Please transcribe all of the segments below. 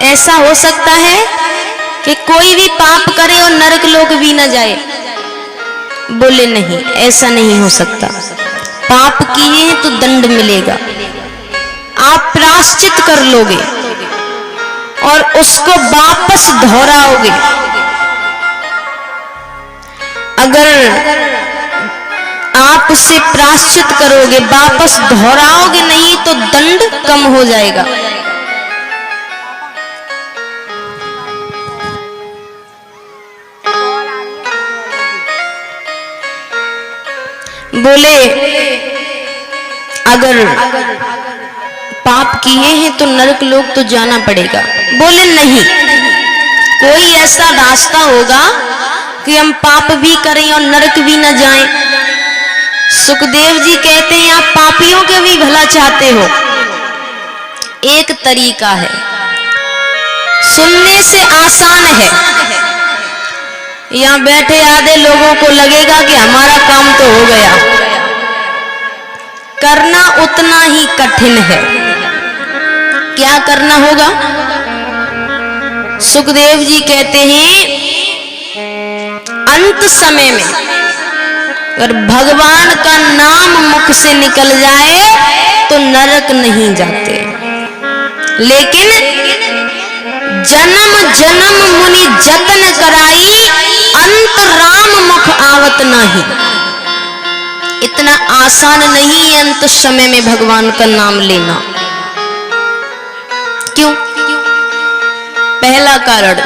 ऐसा हो सकता है कि कोई भी पाप करे और नरक लोक भी न जाए? बोले नहीं, ऐसा नहीं हो सकता। पाप किए तो दंड मिलेगा, आप प्रायश्चित कर लोगे और उसको वापस दोहराओगे। अगर आप उसे प्रायश्चित करोगे, वापस दोहराओगे नहीं, तो दंड कम हो जाएगा। बोले अगर पाप किए हैं तो नरक लोक तो जाना पड़ेगा। बोले नहीं, कोई ऐसा रास्ता होगा कि हम पाप भी करें और नरक भी न जाएं। सुखदेव जी कहते हैं आप पापियों के भी भला चाहते हो, एक तरीका है, सुनने से आसान है। यहाँ बैठे आधे लोगों को लगेगा कि हमारा काम तो हो गया, करना उतना ही कठिन है। क्या करना होगा? सुखदेव जी कहते हैं अंत समय में अगर भगवान का नाम मुख से निकल जाए तो नरक नहीं जाते, लेकिन जन्म जन्म मुनि जतन कराई, अंत राम मुख आवत नहीं। इतना आसान नहीं है अंत समय में भगवान का नाम लेना। क्यों? पहला कारण,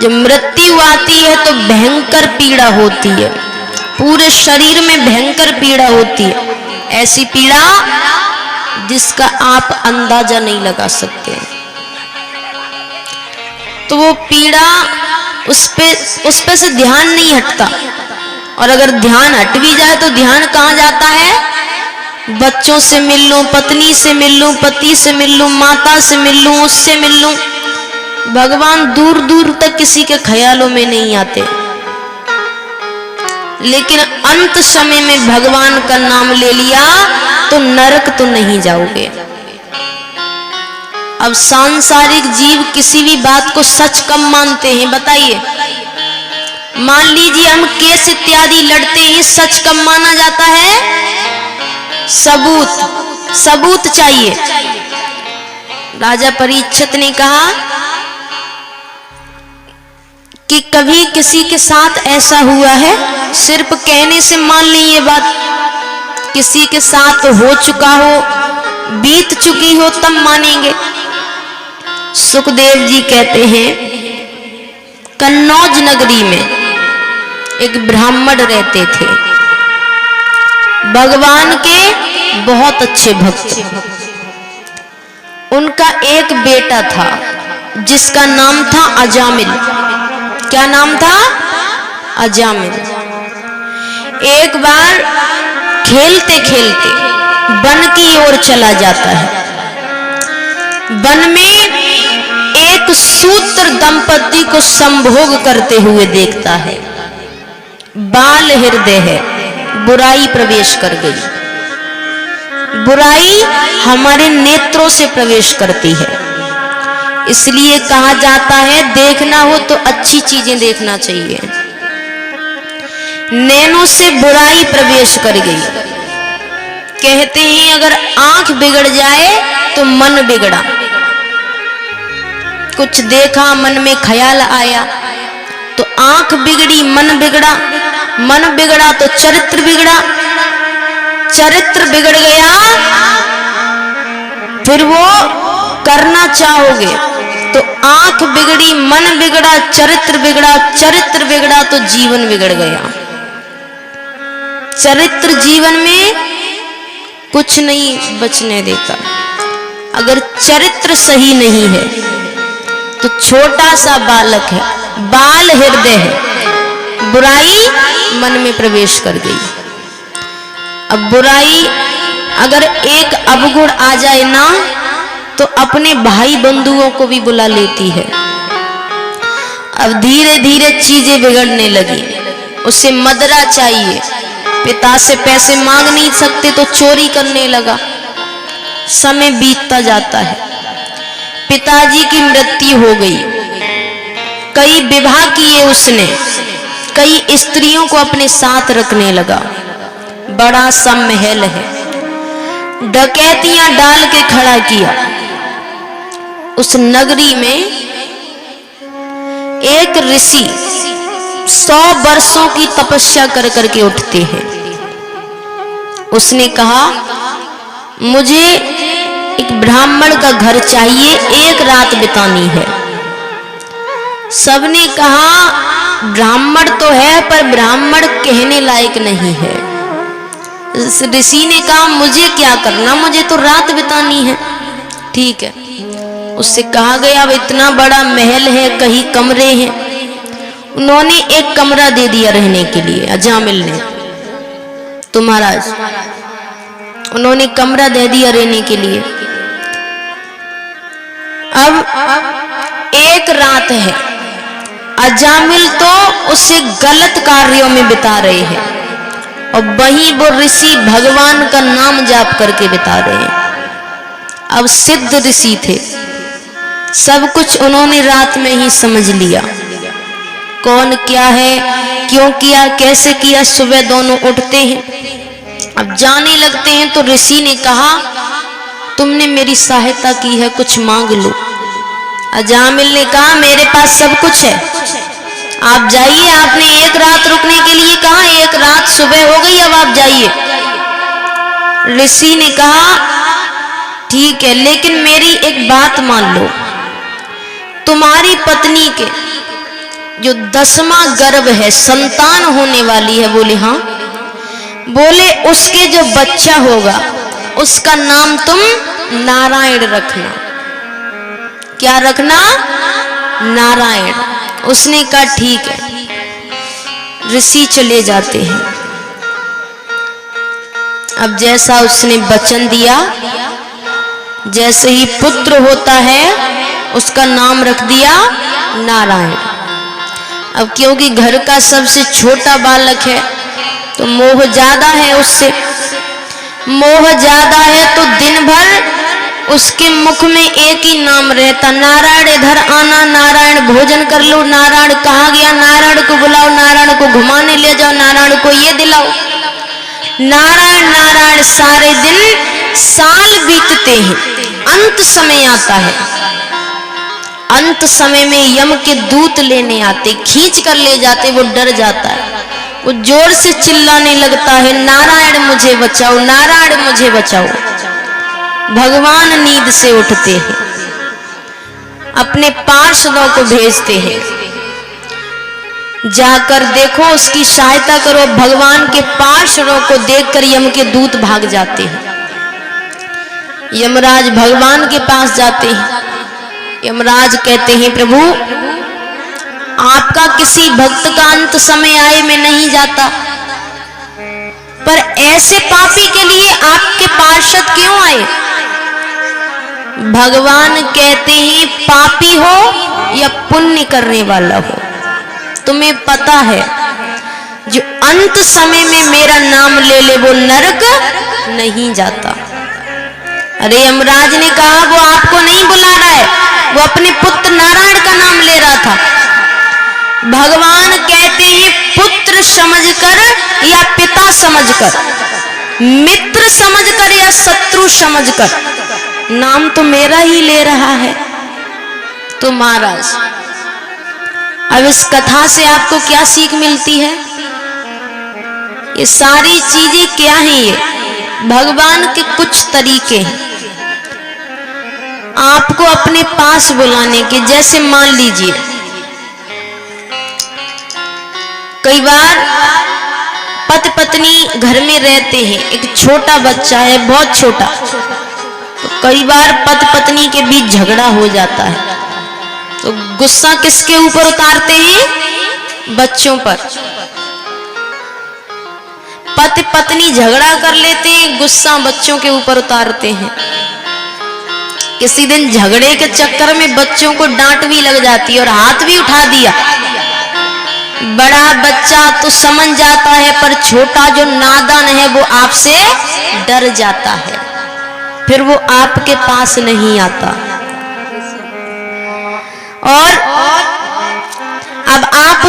जब मृत्यु आती है तो भयंकर पीड़ा होती है, पूरे शरीर में भयंकर पीड़ा होती है, ऐसी पीड़ा जिसका आप अंदाजा नहीं लगा सकते। तो वो पीड़ा उस पे से ध्यान नहीं हटता, और अगर ध्यान हट भी जाए तो ध्यान कहाँ जाता है? बच्चों से मिल लूं, पत्नी से मिल लूं, पति से मिल लूं, माता से मिल लूं, उससे मिल लूं। भगवान दूर दूर तक किसी के ख्यालों में नहीं आते, लेकिन अंत समय में भगवान का नाम ले लिया तो नरक तो नहीं जाओगे। अब सांसारिक जीव किसी भी बात को सच कम मानते हैं, बताइए। मान लीजिए हम केस इत्यादि लड़ते हैं, सच कम माना जाता है? सबूत चाहिए। राजा परीक्षित ने कहा कि कभी किसी के साथ ऐसा हुआ है? सिर्फ कहने से मान ली ये बात, किसी के साथ हो चुका हो, बीत चुकी हो, तब मानेंगे। सुखदेव जी कहते हैं कन्नौज नगरी में एक ब्राह्मण रहते थे, भगवान के बहुत अच्छे भक्त। उनका एक बेटा था जिसका नाम था अजामिल। क्या नाम था? अजामिल। एक बार खेलते खेलते वन की ओर चला जाता है। वन में एक शूद्र दंपति को संभोग करते हुए देखता है। बाल हृदय है, बुराई प्रवेश कर गई। बुराई हमारे नेत्रों से प्रवेश करती है, इसलिए कहा जाता है देखना हो तो अच्छी चीजें देखना चाहिए। नैनों से बुराई प्रवेश कर गई। कहते हैं अगर आंख बिगड़ जाए तो मन बिगड़ा। कुछ देखा, मन में ख्याल आया तो आंख बिगड़ी, मन बिगड़ा, मन बिगड़ा तो चरित्र बिगड़ा, चरित्र बिगड़ गया फिर वो करना चाहोगे तो आंख बिगड़ी, मन बिगड़ा, चरित्र बिगड़ा, चरित्र बिगड़ा तो जीवन बिगड़ गया। चरित्र जीवन में कुछ नहीं बचने देता। अगर चरित्र सही नहीं है तो छोटा सा बालक है, बाल हृदय है, बुराई मन में प्रवेश कर गई। अब बुराई अगर एक अवगुण आ जाए ना तो अपने भाई बंधुओं को भी बुला लेती है। अब धीरे धीरे चीजें बिगड़ने लगी। उसे मदरा चाहिए, पिता से पैसे मांग नहीं सकते तो चोरी करने लगा। समय बीतता जाता है, पिताजी की मृत्यु हो गई, कई विवाह किए उसने, कई स्त्रियों को अपने साथ रखने लगा। बड़ा सा महल है, डकैतियां डाल के खड़ा किया। उस नगरी में एक ऋषि 100 वर्षों की तपस्या कर करके उठते हैं। उसने कहा मुझे एक ब्राह्मण का घर चाहिए, एक रात बितानी है। सबने कहा ब्राह्मण तो है पर ब्राह्मण कहने लायक नहीं है। ऋषि ने कहा मुझे क्या करना, मुझे तो रात बितानी है। ठीक है, उससे कहा गया अब इतना बड़ा महल है, कहीं कमरे हैं। उन्होंने एक कमरा दे दिया रहने के लिए अजामिल ने। तो महाराज उन्होंने कमरा दे दिया रहने के लिए। अब एक रात है, अजामिल तो उसे गलत कार्यों में बिता रहे हैं और वहीं वो ऋषि भगवान का नाम जाप करके बिता रहे हैं। अब सिद्ध ऋषि थे, सब कुछ उन्होंने रात में ही समझ लिया, कौन क्या है, क्यों किया, कैसे किया। सुबह दोनों उठते हैं, अब जाने लगते हैं। तो ऋषि ने कहा तुमने मेरी सहायता की है, कुछ मांग लो। अजामिल ने कहा मेरे पास सब कुछ है, आप जाइए। आपने एक रात रुकने के लिए कहा, एक रात सुबह हो गई, अब आप जाइए। ऋषि ने कहा ठीक है, लेकिन मेरी एक बात मान लो, तुम्हारी पत्नी के जो 10वां गर्भ है, संतान होने वाली है। बोले हाँ। बोले उसके जो बच्चा होगा उसका नाम तुम नारायण रखना। क्या रखना? नारायण। उसने कहा ठीक है। ऋषि चले जाते हैं। अब जैसा उसने वचन दिया, जैसे ही पुत्र होता है उसका नाम रख दिया नारायण। अब क्योंकि घर का सबसे छोटा बालक है तो मोह ज्यादा है, उससे मोह ज्यादा है तो दिन भर उसके मुख में एक ही नाम रहता, नारायण इधर आना, नारायण भोजन कर लो, नारायण कहाँ गया, नारायण को बुलाओ, नारायण को घुमाने ले जाओ, नारायण को ये दिलाओ। नारायण नारायण सारे दिन साल बीतते हैं। अंत समय आता है, अंत समय में यम के दूत लेने आते, खींच कर ले जाते। वो डर जाता है, वो जोर से चिल्लाने लगता है नारायण मुझे बचाओ, नारायण मुझे बचाओ। भगवान नींद से उठते हैं, अपने पार्षदों को भेजते हैं, जाकर देखो उसकी सहायता करो। भगवान के पार्षदों को देखकर यम के दूत भाग जाते हैं। यमराज भगवान के पास जाते हैं। यमराज कहते हैं प्रभु आपका किसी भक्त का अंत समय आए में नहीं जाता, पर ऐसे पापी के लिए आपके पार्षद क्यों आए? भगवान कहते हैं पापी हो या पुण्य करने वाला हो, तुम्हें पता है जो अंत समय में मेरा नाम ले ले वो नरक नहीं जाता। अरे यमराज ने कहा वो आपको नहीं बुला रहा है, वो अपने पुत्र नारायण का नाम ले रहा था। भगवान कहते हैं पुत्र समझकर या पिता समझकर, मित्र समझकर या शत्रु समझकर, नाम तो मेरा ही ले रहा है। तो महाराज अब इस कथा से आपको क्या सीख मिलती है? ये सारी चीजें क्या हैं? ये भगवान के कुछ तरीके हैं आपको अपने पास बुलाने के। जैसे मान लीजिए कई बार पति पत्नी घर में रहते हैं, एक छोटा बच्चा है, बहुत छोटा, तो कई बार पति पत्नी के बीच झगड़ा हो जाता है, तो गुस्सा किसके ऊपर उतारते हैं? बच्चों पर। पति पत्नी झगड़ा कर लेते हैं, गुस्सा बच्चों के ऊपर उतारते हैं। किसी दिन झगड़े के चक्कर में बच्चों को डांट भी लग जाती है और हाथ भी उठा दिया। बड़ा बच्चा तो समझ जाता है, पर छोटा जो नादान है वो आपसे डर जाता है, फिर वो आपके पास नहीं आता।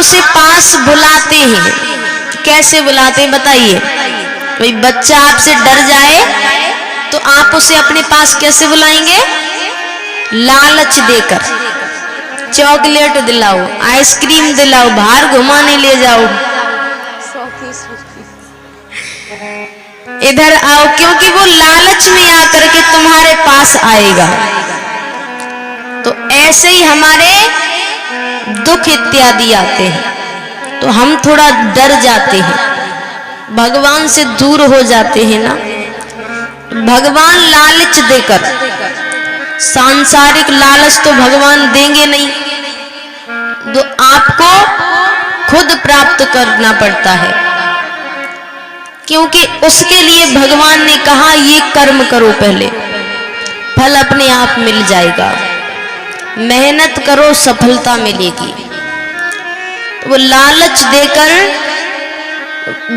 उसे पास बुलाते हैं। कैसे बुलाते हैं बताइए? कोई बच्चा आपसे डर जाए तो आप उसे अपने पास कैसे बुलाएंगे? लालच देकर, चॉकलेट दिलाओ, आइसक्रीम दिलाओ, बाहर घुमाने ले जाओ, इधर आओ, क्योंकि वो लालच में आकर के तुम्हारे पास आएगा। तो ऐसे ही हमारे दुख इत्यादि आते हैं तो हम थोड़ा डर जाते हैं, भगवान से दूर हो जाते हैं ना। भगवान लालच देकर, सांसारिक लालच तो भगवान देंगे नहीं, तो आपको खुद प्राप्त करना पड़ता है, क्योंकि उसके लिए भगवान ने कहा ये कर्म करो पहले, फल अपने आप मिल जाएगा, मेहनत करो सफलता मिलेगी। वो लालच देकर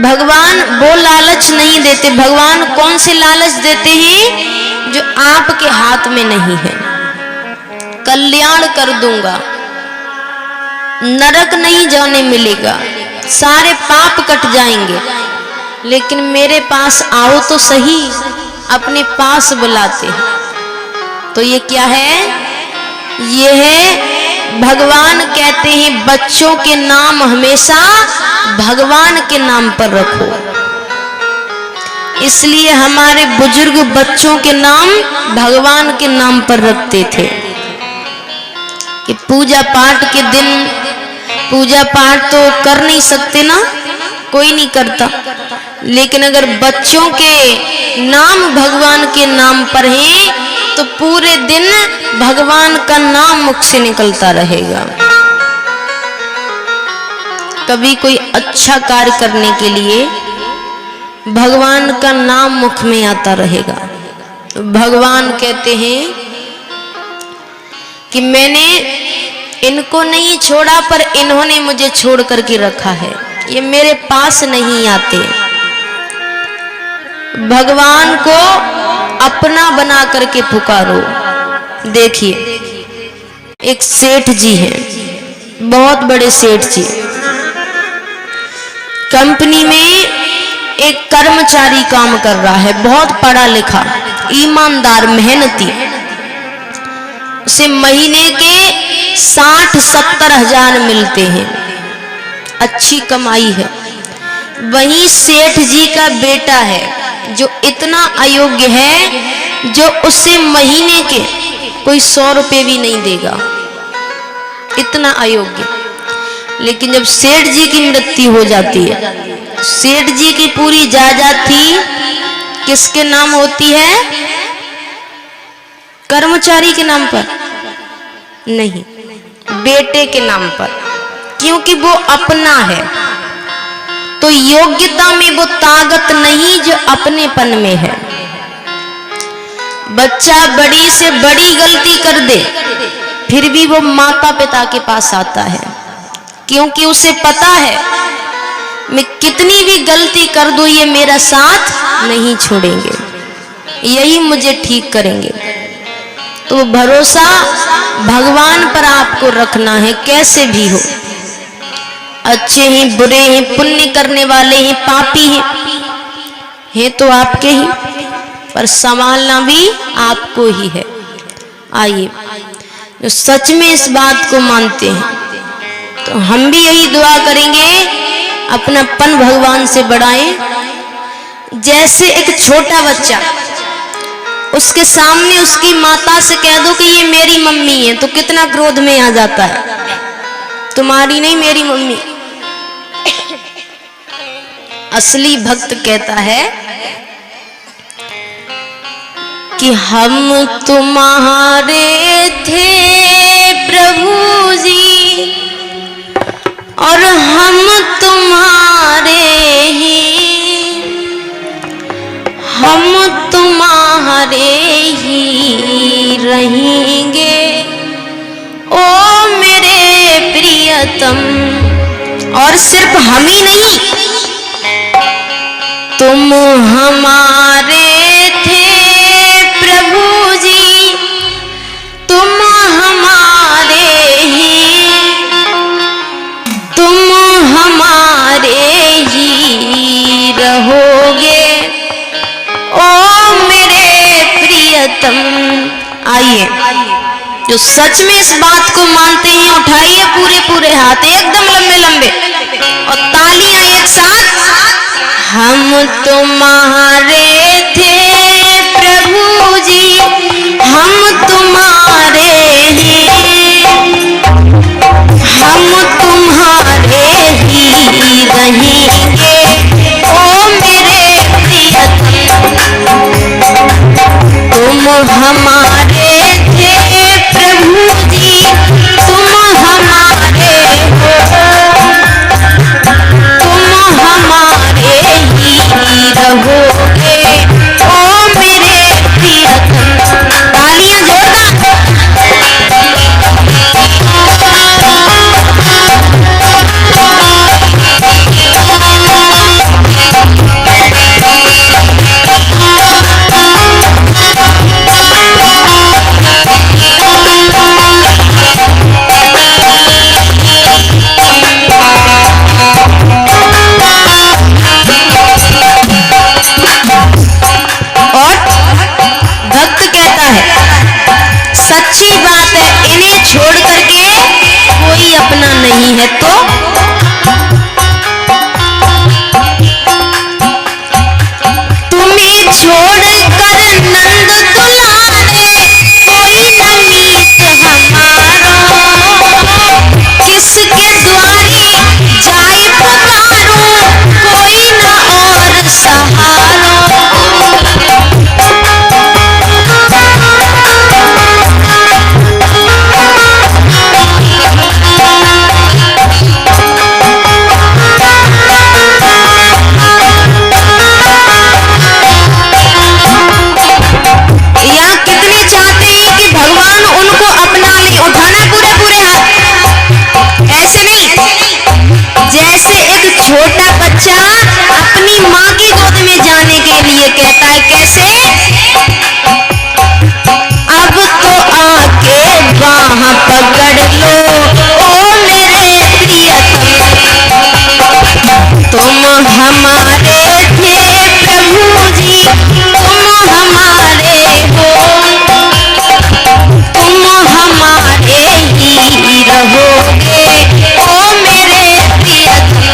भगवान वो लालच नहीं देते। भगवान कौन से लालच देते हैं? जो आपके हाथ में नहीं है। कल्याण कर दूंगा, नरक नहीं जाने मिलेगा, सारे पाप कट जाएंगे, लेकिन मेरे पास आओ तो सही, अपने पास बुलाते हैं। तो ये क्या है? ये है भगवान कहते हैं बच्चों के नाम हमेशा भगवान के नाम पर रखो। इसलिए हमारे बुजुर्ग बच्चों के नाम भगवान के नाम पर रखते थे कि पूजा पाठ के दिन, पूजा पाठ तो कर नहीं सकते ना, कोई नहीं करता, लेकिन अगर बच्चों के नाम भगवान के नाम पर हैं तो पूरे दिन भगवान का नाम मुख से निकलता रहेगा। कभी कोई अच्छा कार्य करने के लिए भगवान का नाम मुख में आता रहेगा। भगवान कहते हैं कि मैंने इनको नहीं छोड़ा, पर इन्होंने मुझे छोड़ करके रखा है, ये मेरे पास नहीं आते। भगवान को अपना बना करके पुकारो। देखिए एक सेठ जी हैं, बहुत बड़े सेठ जी, कंपनी में एक कर्मचारी काम कर रहा है, बहुत पढ़ा लिखा, ईमानदार, मेहनती, उसे महीने के 60-70 हजार मिलते हैं, अच्छी कमाई है। वहीं सेठ जी का बेटा है जो इतना अयोग्य है, जो उसे महीने के कोई 100 रुपए भी नहीं देगा, इतना अयोग्य। लेकिन जब सेठ जी की मृत्यु हो जाती है, सेठ जी की पूरी जायदाद थी किसके नाम होती है? कर्मचारी के नाम पर नहीं, बेटे के नाम पर, क्योंकि वो अपना है। तो योग्यता में वो ताकत नहीं जो अपनेपन में है। बच्चा बड़ी से बड़ी गलती कर दे, फिर भी वो माता पिता के पास आता है, क्योंकि उसे पता है मैं कितनी भी गलती कर दूं ये मेरा साथ नहीं छोड़ेंगे, यही मुझे ठीक करेंगे। तो भरोसा भगवान पर आपको रखना है, कैसे भी हो, अच्छे हैं, बुरे हैं, पुण्य करने वाले हैं, पापी हैं तो आपके ही, पर संभालना भी आपको ही है। आइए, जो सच में इस बात को मानते हैं तो हम भी यही दुआ करेंगे, अपनापन भगवान से बढ़ाएं। जैसे एक छोटा बच्चा, उसके सामने उसकी माता से कह दो कि ये मेरी मम्मी है, तो कितना क्रोध में आ जाता है, तुम्हारी नहीं मेरी मम्मी। असली भक्त कहता है कि हम तुम्हारे थे प्रभु जी और हम तुम्हारे ही, हम तुम्हारे ही रहेंगे ओ मेरे प्रियतम। और सिर्फ हम ही नहीं, तुम हमारे थे प्रभु जी, तुम हमारे ही, तुम प्रियतम। आइए, जो सच में इस बात को मानते हैं उठाइए पूरे पूरे हाथ एकदम लंबे लंबे और तालियां एक साथ। हम तुम्हारे थे प्रभु जी, हम तुम्हारे हैं, हम तुम्हारे ही रहेंगे ओ मेरे प्रियतम। तुम हमारे थे प्रभु जी, तुम हमारे हो, तुम हमारे ही रहोगे ओ मेरे प्रियतम। तालियां जोरदार। भक्त कहता है सच्ची बात है, इन्हें छोड़ करके कोई अपना नहीं है। तो तुम्हें छोड़कर नंद दुलारे कोई न मीत हमारो, किसके द्वारे जाए पुकारो कोई न और सहारो। छोटा बच्चा अपनी माँ की गोद में जाने के लिए कहता है कैसे, अब तो आके बाह पकड़ लो ओ मेरे प्रियतम। तुम हमारे थे प्रभु जी, तुम हमारे हो, तुम हमारे ही रहोगे ओ मेरे प्रियतम।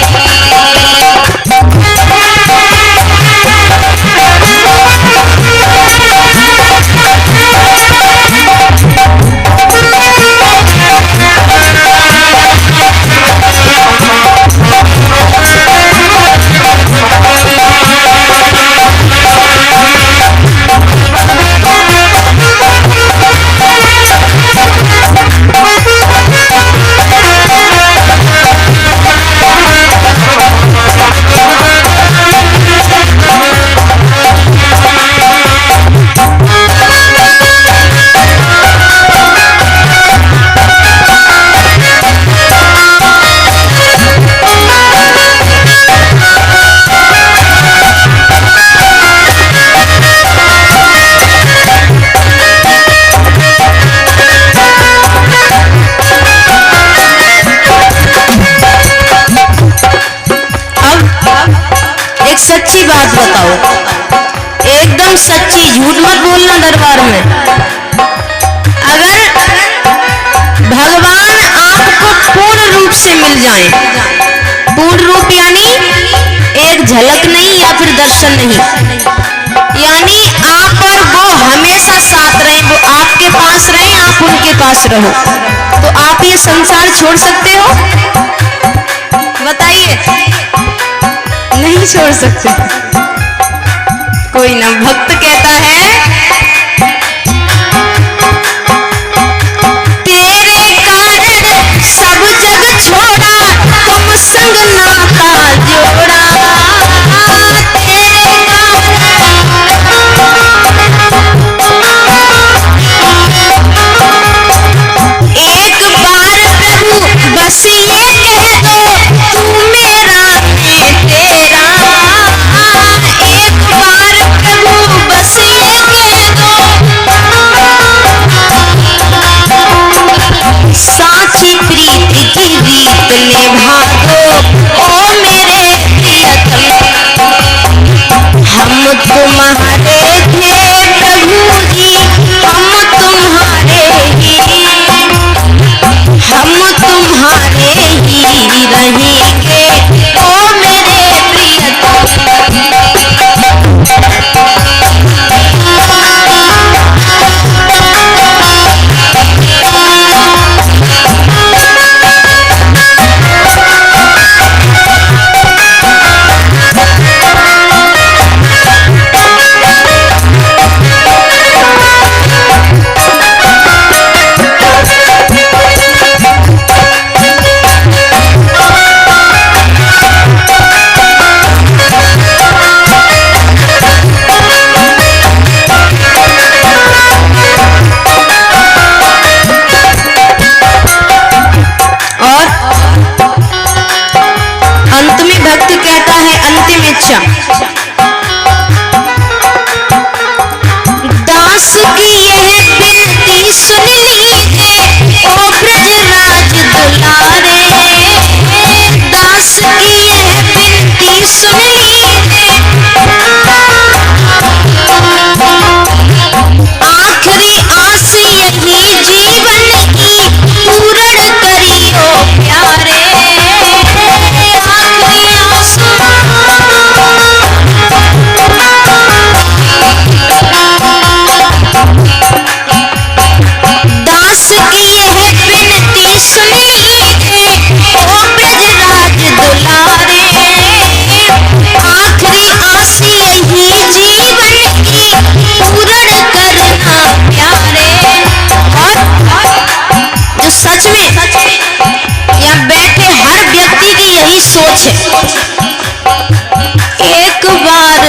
सच्ची बात बताओ, एकदम सच्ची, झूठ मत बोलना दरबार में। अगर भगवान आपको पूर्ण रूप से मिल जाए, पूर्ण रूप यानी एक झलक नहीं या फिर दर्शन नहीं, यानी आप और वो हमेशा साथ रहे, वो आपके पास रहे, आप उनके पास रहो, तो आप ये संसार छोड़ सकते हो? बताइए। नहीं छोड़ सकते। कोई ना, भक्त कहता है तेरे कारण सब जग छोड़ा, तुम संग नाता जोड़ा। तेरे एक बार प्रभु बस ये कह दो, तू मेरा मैं तेरा। एक बार प्रभु बस ये कह दो,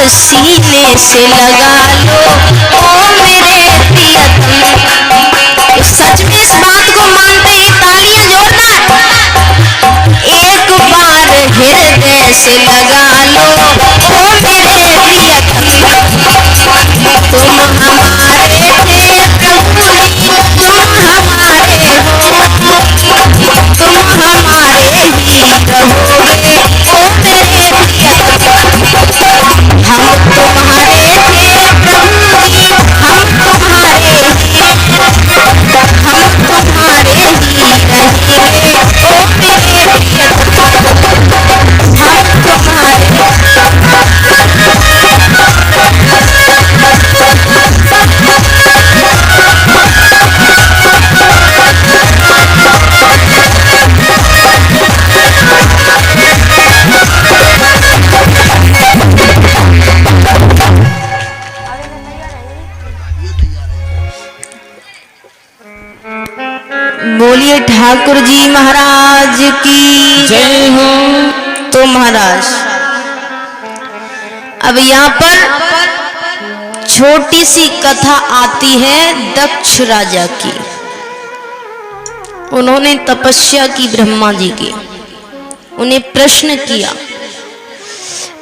सीने से लगा लो ओ मेरे प्रियतम। सच में इस बात को मानते हैं, तालियां जोरदार। एक बार हृदय से लगा लो ओ मेरे प्रियतम। तुम हमारे थे प्रभु जी, तुम हमारे हो, तुम हमारे ही रहोगे ओ मेरे प्रियतम। हम तुम्हारे थे प्रभु जी, हम तुम्हारे ही, हम तुम्हारे ही रहेंगे ओ मेरे प्रियतम। हम तुम्हारे बोलिए ठाकुर जी महाराज की जय हो। तो महाराज अब यहाँ पर छोटी सी कथा आती है दक्ष राजा की। उन्होंने तपस्या की ब्रह्मा जी की, उन्हें प्रश्न किया।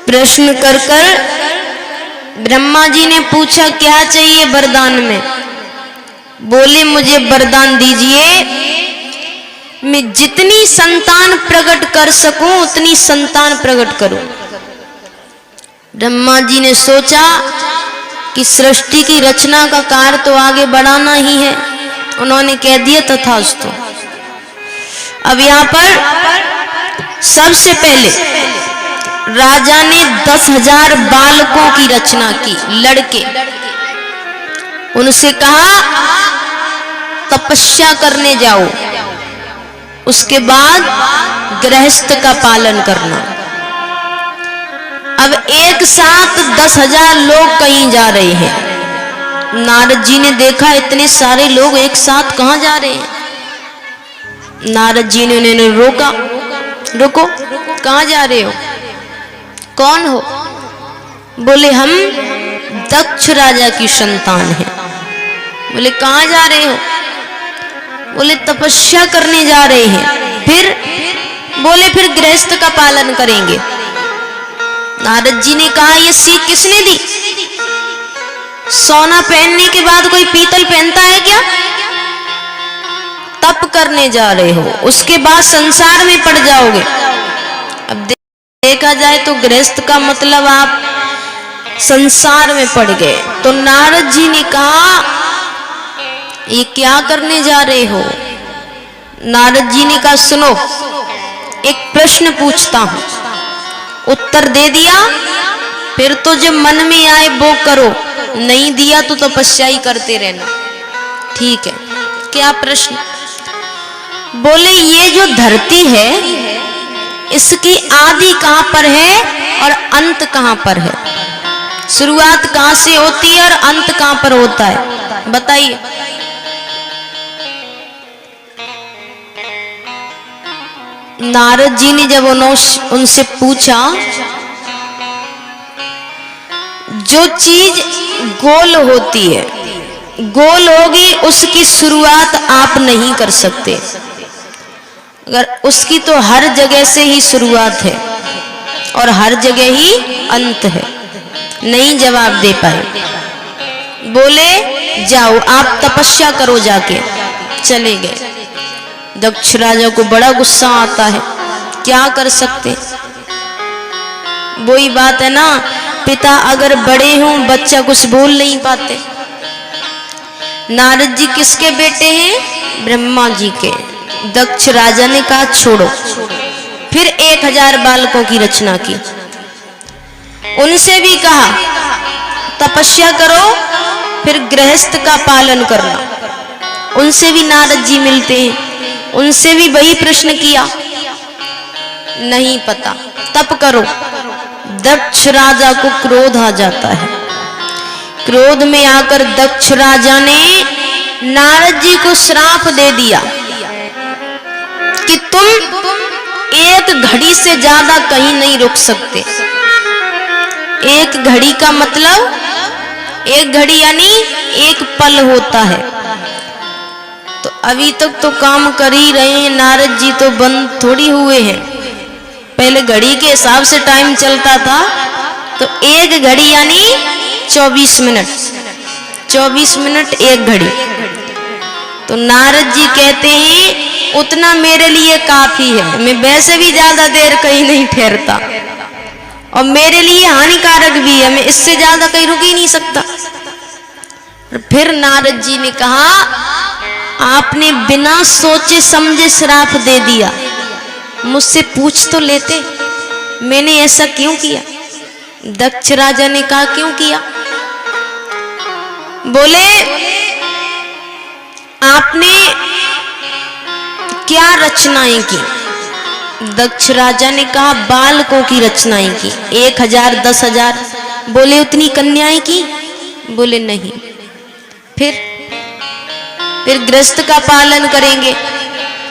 प्रश्न कर कर ब्रह्मा जी ने पूछा क्या चाहिए वरदान में। बोले मुझे वरदान दीजिए, मैं जितनी संतान प्रकट कर सकूं उतनी संतान प्रकट करूं। ब्रह्मा जी ने सोचा कि सृष्टि की रचना का कार्य तो आगे बढ़ाना ही है। उन्होंने कह दिया तथास्तु। अब यहाँ पर सबसे पहले राजा ने 10,000 बालकों की रचना की, लड़के। उनसे कहा तपस्या करने जाओ, उसके बाद गृहस्थ का पालन करना। अब एक साथ 10,000 लोग कहीं जा रहे हैं। नारद जी ने देखा इतने सारे लोग एक साथ कहां जा रहे हैं। नारद जी ने उन्हें रोका, रुको कहां जा रहे हो, कौन हो। बोले हम दक्ष राजा की संतान हैं। बोले कहां जा रहे हो। बोले तपस्या करने जा रहे हैं। फिर बोले फिर गृहस्थ का पालन करेंगे। नारद जी ने कहा ये सीख किसने दी। सोना पहनने के बाद कोई पीतल पहनता है क्या। तप करने जा रहे हो, उसके बाद संसार में पड़ जाओगे। अब देखा जाए तो गृहस्थ का मतलब आप संसार में पड़ गए। तो नारद जी ने कहा ये क्या करने जा रहे हो। नारद जी ने कहा सुनो, एक प्रश्न पूछता हूं, उत्तर दे दिया फिर तो जब मन में आए वो करो, नहीं दिया तो तपस्या ही करते रहना। ठीक है, क्या प्रश्न। बोले ये जो धरती है इसकी आदि कहां पर है और अंत कहां पर है। शुरुआत कहां से होती है और अंत कहां पर होता है, बताइए। नारद जी ने जब उनसे पूछा, जो चीज गोल होती है, गोल होगी उसकी शुरुआत आप नहीं कर सकते, अगर उसकी तो हर जगह से ही शुरुआत है और हर जगह ही अंत है। नहीं जवाब दे पाए। बोले जाओ आप तपस्या करो जाके। चले गए। दक्ष राजा को बड़ा गुस्सा आता है, क्या कर सकते। वही बात है ना, पिता अगर बड़े हों बच्चा कुछ बोल नहीं पाते। नारद जी किसके बेटे हैं, ब्रह्मा जी के। दक्ष राजा ने कहा छोड़ो। फिर 1000 बालकों की रचना की। उनसे भी कहा तपस्या करो फिर गृहस्थ का पालन करना। उनसे भी नारद जी मिलते हैं, उनसे भी वही प्रश्न किया, नहीं पता। तप करो। दक्ष राजा को क्रोध आ जाता है। क्रोध में आकर दक्ष राजा ने नारद जी को श्राप दे दिया कि तुम एक घड़ी से ज्यादा कहीं नहीं रुक सकते। एक घड़ी का मतलब एक घड़ी यानी एक पल होता है। तो अभी तक तो काम कर ही रहे हैं, नारद जी तो बंद थोड़ी हुए हैं। पहले घड़ी के हिसाब से टाइम चलता था, तो एक घड़ी यानी 24 मिनट, 24 मिनट एक घड़ी। तो नारद जी कहते हैं उतना मेरे लिए काफी है, मैं वैसे भी ज्यादा देर कहीं नहीं ठहरता और मेरे लिए हानिकारक भी है, मैं इससे ज्यादा कहीं रुक ही नहीं सकता। फिर नारद जी ने कहा आपने बिना सोचे समझे श्राप दे दिया, मुझसे पूछ तो लेते मैंने ऐसा क्यों किया। दक्ष राजा ने कहा क्यों किया? बोले आपने क्या रचनाएं की? दक्ष राजा ने कहा बालकों की रचनाएं की, 1000 10,000। बोले उतनी कन्याएं की? बोले नहीं। फिर गृहस्थ का पालन करेंगे,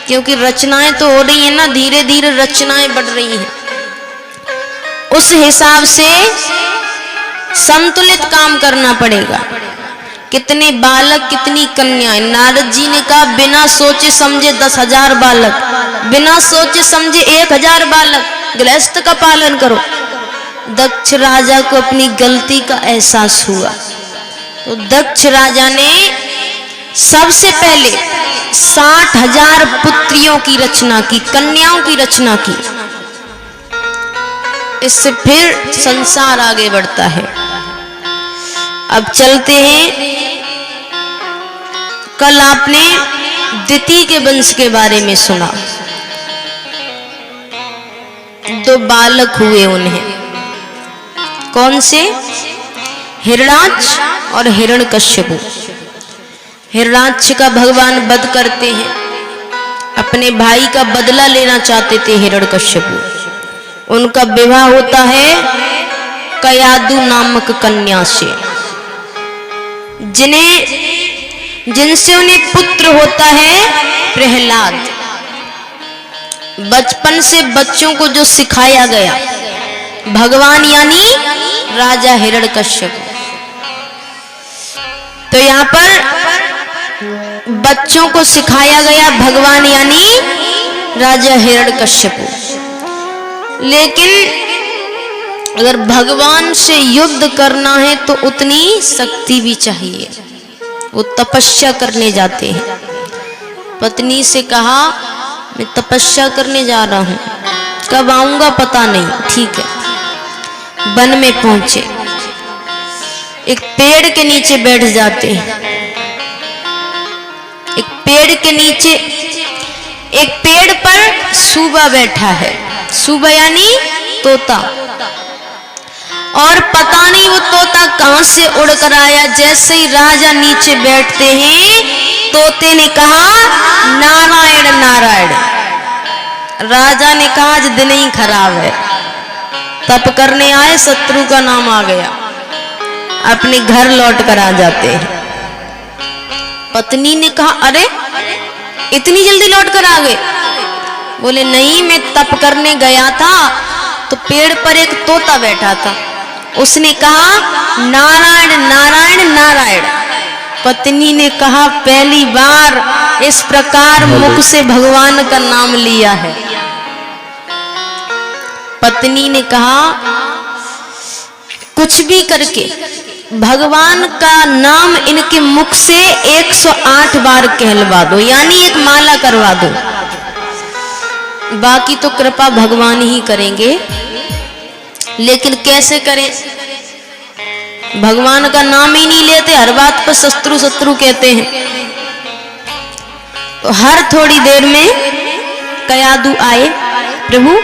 क्योंकि रचनाएं तो हो रही है ना, धीरे धीरे रचनाएं बढ़ रही हैं, उस हिसाब से संतुलित काम करना पड़ेगा। कितने बालक कितनी कन्याएं? नारद जी ने कहा बिना सोचे समझे 10,000 बालक, बिना सोचे समझे 1000 बालक, गृहस्थ का पालन करो। दक्ष राजा को अपनी गलती का एहसास हुआ, तो दक्ष राजा ने सबसे पहले 60,000 पुत्रियों की रचना की, कन्याओं की रचना की। इससे फिर संसार आगे बढ़ता है। अब चलते हैं, कल आपने दिति के वंश के बारे में सुना। 2 बालक हुए उन्हें, कौन से? हिरणाक्ष और हिरण्यकश्यप। हिरणाक्ष का भगवान वध करते हैं, अपने भाई का बदला लेना चाहते थे हिरण्यकश्यप। उनका विवाह होता है कयादु नामक कन्या से, जिनसे उन्हें पुत्र होता है प्रहलाद। बचपन से बच्चों को जो सिखाया गया, भगवान यानी राजा हिरण्यकश्यप। तो यहाँ पर बच्चों को सिखाया गया भगवान यानी राजा हिरण्यकश्यप। लेकिन अगर भगवान से युद्ध करना है तो उतनी शक्ति भी चाहिए। वो तपस्या करने जाते हैं। पत्नी से कहा मैं तपस्या करने जा रहा हूं, कब आऊंगा पता नहीं। ठीक है। वन में पहुंचे, एक पेड़ के नीचे बैठ जाते हैं। एक पेड़ के नीचे, एक पेड़ पर सूबा बैठा है। सूबा यानी तोता। और पता नहीं वो तोता कहां से उड़कर आया। जैसे ही राजा नीचे बैठते हैं, तोते ने कहा नारायण नारायण। राजा ने कहा आज दिन ही खराब है, तप करने आए शत्रु का नाम आ गया, अपने घर लौट कर आ जाते हैं। पत्नी ने कहा अरे इतनी जल्दी लौट कर आ गए? बोले नहीं, मैं तप करने गया था तो पेड़ पर एक तोता बैठा था, उसने कहा नारायण नारायण नारायण। पत्नी ने कहा पहली बार इस प्रकार मुख से भगवान का नाम लिया है। पत्नी ने कहा कुछ भी करके भगवान का नाम इनके मुख से 108 बार कहलवा दो, यानी एक माला करवा दो। बाकी तो कृपा भगवान ही करेंगे, लेकिन कैसे करें? भगवान का नाम ही नहीं लेते, हर बात पर शत्रु शत्रु कहते हैं। तो हर थोड़ी देर में कयादु आए, प्रभु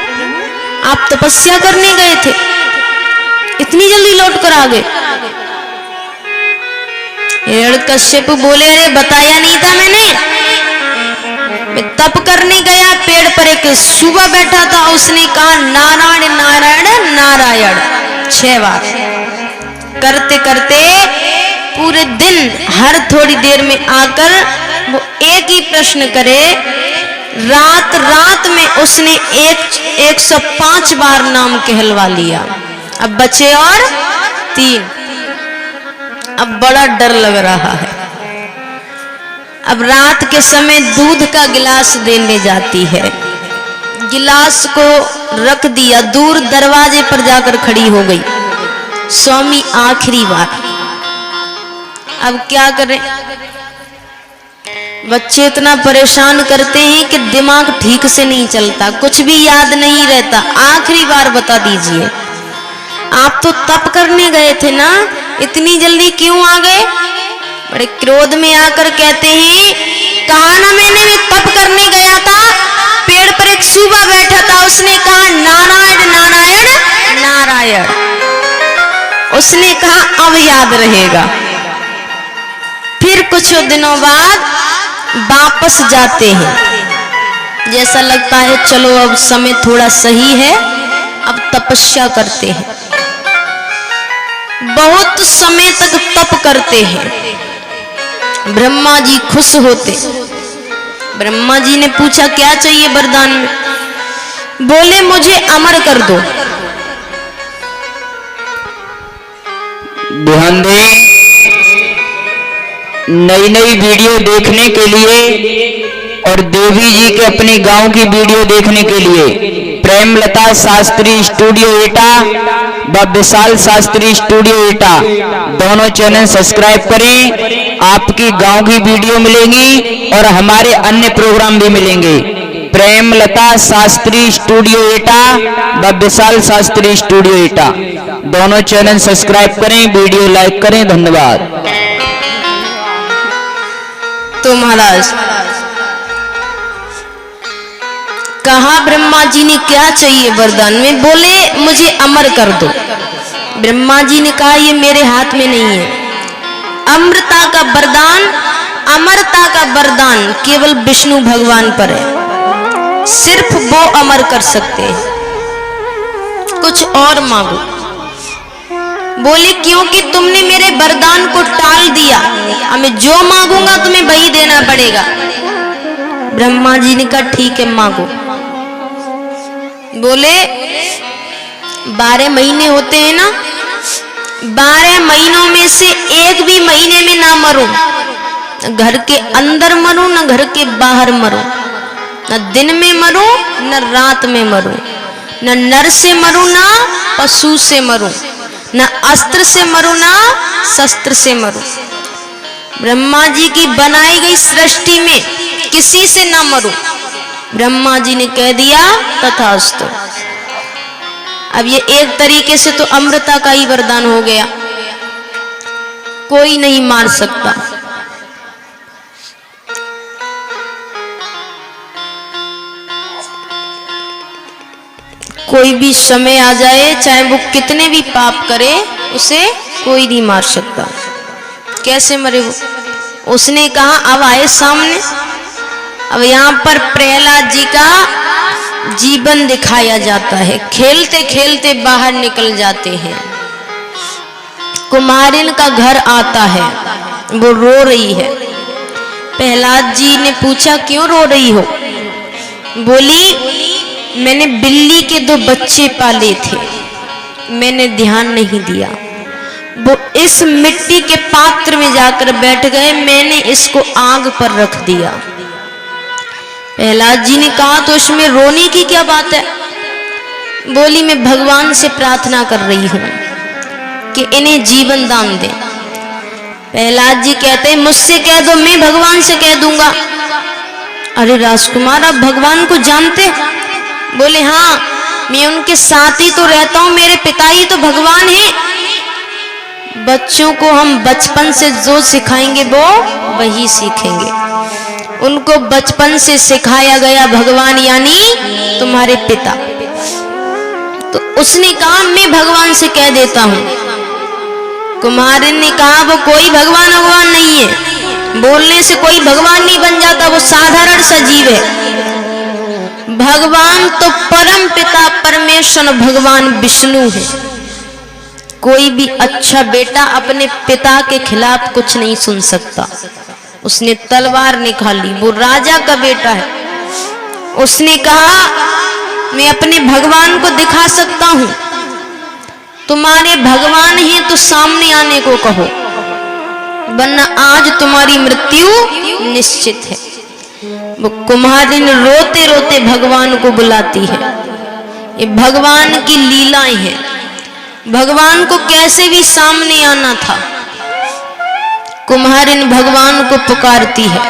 आप तपस्या करने गए थे, इतनी जल्दी लौट कर आ गए? हिरण्यकश्यप बोले अरे बताया नहीं था मैंने, मैं तप करने गया, पेड़ पर एक सूबा बैठा था, उसने कहा नारायण नारायण नारायण 6 बार। करते करते पूरे दिन हर थोड़ी देर में आकर वो एक ही प्रश्न करे। रात रात में उसने 105 बार नाम कहलवा लिया। अब बचे और 3। अब बड़ा डर लग रहा है। अब रात के समय दूध का गिलास देने जाती है, गिलास को रख दिया, दूर दरवाजे पर जाकर खड़ी हो गई। स्वामी आखिरी बार, अब क्या करें? बच्चे इतना परेशान करते हैं कि दिमाग ठीक से नहीं चलता, कुछ भी याद नहीं रहता। आखिरी बार बता दीजिए, आप तो तप करने गए थे ना, इतनी जल्दी क्यों आ गए? बड़े क्रोध में आकर कहते हैं, कहा ना मैंने, मैं तप करने गया था, पेड़ पर एक सूबा बैठा था, उसने कहा नारायण नारायण नारायण। उसने कहा अब याद रहेगा। फिर कुछ दिनों बाद वापस जाते हैं, जैसा लगता है चलो अब समय थोड़ा सही है, अब तपस्या करते हैं। बहुत समय तक तप करते हैं। ब्रह्मा जी खुश होते। ब्रह्मा जी ने पूछा क्या चाहिए वरदान में? बोले मुझे अमर कर दो। ध्यान दें, नई नई वीडियो देखने के लिए और देवी जी के अपने गांव की वीडियो देखने के लिए प्रेमलता शास्त्री स्टूडियो एटा व विशाल शास्त्री स्टूडियो एटा दोनों चैनल सब्सक्राइब करें। आपकी गांव की वीडियो मिलेंगी और हमारे अन्य प्रोग्राम भी मिलेंगे। प्रेमलता शास्त्री स्टूडियो एटा व विशाल शास्त्री स्टूडियो एटा दोनों चैनल सब्सक्राइब करें, वीडियो लाइक करें। धन्यवाद। तो महाराज कहा ब्रह्मा जी ने क्या चाहिए वरदान में? बोले मुझे अमर कर दो। ब्रह्मा जी ने कहा ये मेरे हाथ में नहीं है। अमरता का वरदान, अमरता का वरदान केवल विष्णु भगवान पर है, सिर्फ वो अमर कर सकते हैं। कुछ और मांगो। बोले क्योंकि तुमने मेरे वरदान को टाल दिया, अब मैं जो मांगूंगा तुम्हें वही देना पड़ेगा। ब्रह्मा जी ने कहा ठीक है मांगो। बोले 12 महीने होते हैं ना, 12 महीनों में से एक भी महीने में ना मरो, न घर के अंदर मरो न घर के बाहर मरो, न दिन में मरो न रात में मरो, न नर से मरो न पशु से मरो, न अस्त्र से मरो न शस्त्र से मरो। ब्रह्मा जी की बनाई गई सृष्टि में किसी से ना मरो। ब्रह्मा जी ने कह दिया तथास्तु। अब ये एक तरीके से तो अमृता का ही वरदान हो गया, कोई नहीं मार सकता। कोई भी समय आ जाए, चाहे वो कितने भी पाप करे, उसे कोई नहीं मार सकता। कैसे मरे वो? उसने कहा अब आए सामने। अब यहाँ पर प्रहलाद जी का जीवन दिखाया जाता है। खेलते खेलते बाहर निकल जाते हैं, कुमारिन का घर आता है, वो रो रही है। प्रहलाद जी ने पूछा क्यों रो रही हो? बोली मैंने बिल्ली के 2 बच्चे पाले थे, मैंने ध्यान नहीं दिया, वो इस मिट्टी के पात्र में जाकर बैठ गए, मैंने इसको आग पर रख दिया। प्रहलाद जी ने कहा तो इसमें रोने की क्या बात है? बोली मैं भगवान से प्रार्थना कर रही हूं कि इन्हें जीवन दान दे। प्रहलाद जी कहते हैं मुझसे कह दो, मैं भगवान से कह दूंगा। अरे राजकुमार आप भगवान को जानते? बोले हाँ, मैं उनके साथ ही तो रहता हूं, मेरे पिता ही तो भगवान हैं। बच्चों को हम बचपन से जो सिखाएंगे वो वही सीखेंगे। उनको बचपन से सिखाया गया भगवान यानी तुम्हारे पिता। तो उसने कहा मैं भगवान से कह देता हूं। कुमारिन ने कहा वो कोई भगवान भगवान नहीं है, बोलने से कोई भगवान नहीं बन जाता, वो साधारण सा जीव है। भगवान तो परम पिता परमेश्वर भगवान विष्णु है। कोई भी अच्छा बेटा अपने पिता के खिलाफ कुछ नहीं सुन सकता। उसने तलवार निकाली, वो राजा का बेटा है। उसने कहा मैं अपने भगवान को दिखा सकता हूं। तुम्हारे भगवान हैं तो सामने आने को कहो, वरना आज तुम्हारी मृत्यु निश्चित है। वो कुम्हारिन रोते रोते भगवान को बुलाती है। ये भगवान की लीलाएं हैं। भगवान को कैसे भी सामने आना था। कुम्हारिन भगवान को पुकारती है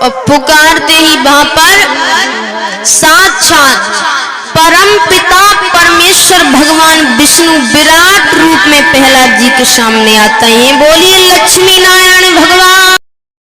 और पुकारते ही वहां पर साक्षात परम पिता परमेश्वर भगवान विष्णु विराट रूप में प्रहलाद जी के सामने आता है। बोलिए लक्ष्मी नारायण भगवान